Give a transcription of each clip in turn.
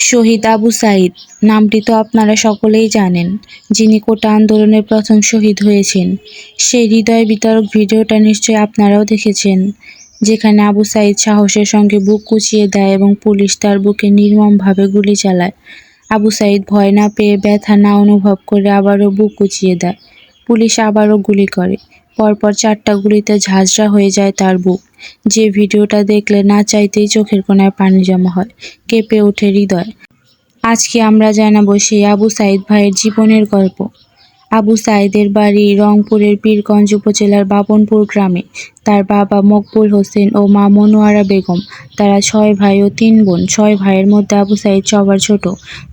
শহীদ আবু সাঈদ নামটি তো আপনারা সকলেই জানেন, যিনি কোটা আন্দোলনের প্রথম শহীদ হয়েছেন। সেই হৃদয় বিতরক ভিডিওটা নিশ্চয়ই আপনারাও দেখেছেন, যেখানে আবু সাঈদ সাহসের সঙ্গে বুক কুঁচিয়ে দেয় এবং পুলিশ তার বুকে নির্মমভাবে গুলি চালায়। আবু সাঈদ ভয় না পেয়ে, ব্যথা না অনুভব করে আবারও বুক কুঁচিয়ে দেয়। পুলিশ আবারও গুলি করে। পরপর 4টা গুলিতে ঝাঁঝরা হয়ে যায় তার বুক। যে ভিডিওটা দেখলে না চাইতেই চোখের কোণায় পানি জমা হয়, কেঁপে ওঠে হৃদয়। আজকে আমরা জানাবো সেই আবু সাঈদ ভাইয়ের জীবনের গল্প। আবু সাঈদের বাড়ি রংপুরের পীরগঞ্জ উপজেলার বাবনপুর গ্রামে। তার বাবা মকবুল হোসেন ও মা মনোয়ারা বেগম। তারা 6 ভাই ও 3 বোন। 6 ভাইয়ের মধ্যে আবু সাঈদ সবার ছোট।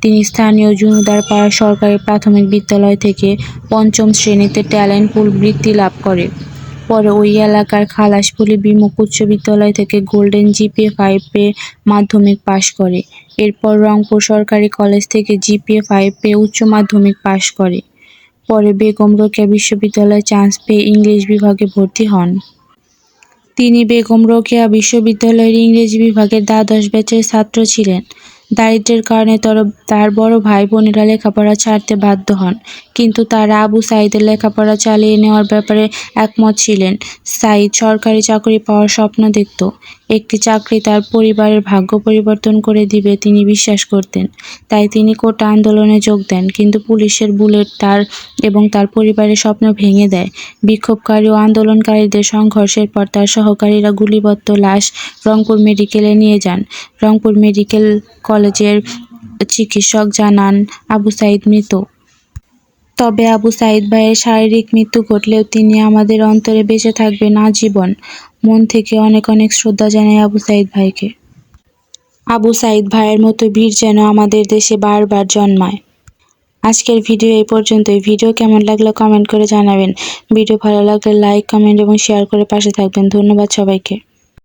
তিনি স্থানীয় জুনুদারপাড়া সরকারি প্রাথমিক বিদ্যালয় থেকে 5ম শ্রেণীতে ট্যালেন্ট পুল বৃত্তি লাভ করে। পরে ওই এলাকার খালাসপল্লী বিমুখ উচ্চ বিদ্যালয় থেকে গোল্ডেন জিপিএ 5 পেয়ে মাধ্যমিক পাশ করে। এরপর রংপুর সরকারি কলেজ থেকে জিপিএ 5 পেয়ে উচ্চ মাধ্যমিক পাশ করে। পরে বেগম রোকেয়া বিশ্ববিদ্যালয়ে চান্স পেয়ে ইংলিশ বিভাগে ভর্তি হন। তিনি বেগম রোকেয়া বিশ্ববিদ্যালয়ের ইংরেজি বিভাগের দ্বাদশ ব্যাচের ছাত্র ছিলেন। দারিদ্র্যের কারণে তার বড় ভাই বোনেরা লেখাপড়া ছাড়তে বাধ্য হন, কিন্তু তারা আবু সাঈদের লেখাপড়া চালিয়ে নেওয়ার ব্যাপারে একমত ছিলেন। সাঈদ সরকারি চাকরি পাওয়ার স্বপ্ন দেখত। একটি চাকরি তার পরিবারের ভাগ্য পরিবর্তন করে দিবে তিনি বিশ্বাস করতেন। তাই তিনি কোটা আন্দোলনে যোগ দেন, কিন্তু পুলিশের বুলেট তার এবং তার পরিবারের স্বপ্ন ভেঙে দেয়। বিক্ষোভকারী ও আন্দোলনকারীদের সংঘর্ষের পর তার সহকারীরা গুলিবদ্ধ লাশ রংপুর মেডিকেলে নিয়ে যান। রংপুর মেডিকেল কলেজের চিকিৎসক জানান আবু সাঈদ মৃত। তবে আবু সাঈদ ভাইয়ের শারীরিক মৃত্যু ঘটলেও তিনি আমাদের অন্তরে বেঁচে থাকবেন আজীবন। মন থেকে অনেক অনেক শ্রদ্ধা জানাই আবু সাঈদ ভাইকে। আবু সাঈদ ভাইয়ের মতো বীর যেন আমাদের দেশে বারবার জন্মায়। আজকের ভিডিও এই পর্যন্তই। ভিডিও কেমন লাগলো কমেন্ট করে জানাবেন। ভিডিও ভালো লাগলে লাইক, কমেন্ট এবং শেয়ার করে পাশে থাকবেন। ধন্যবাদ সবাইকে।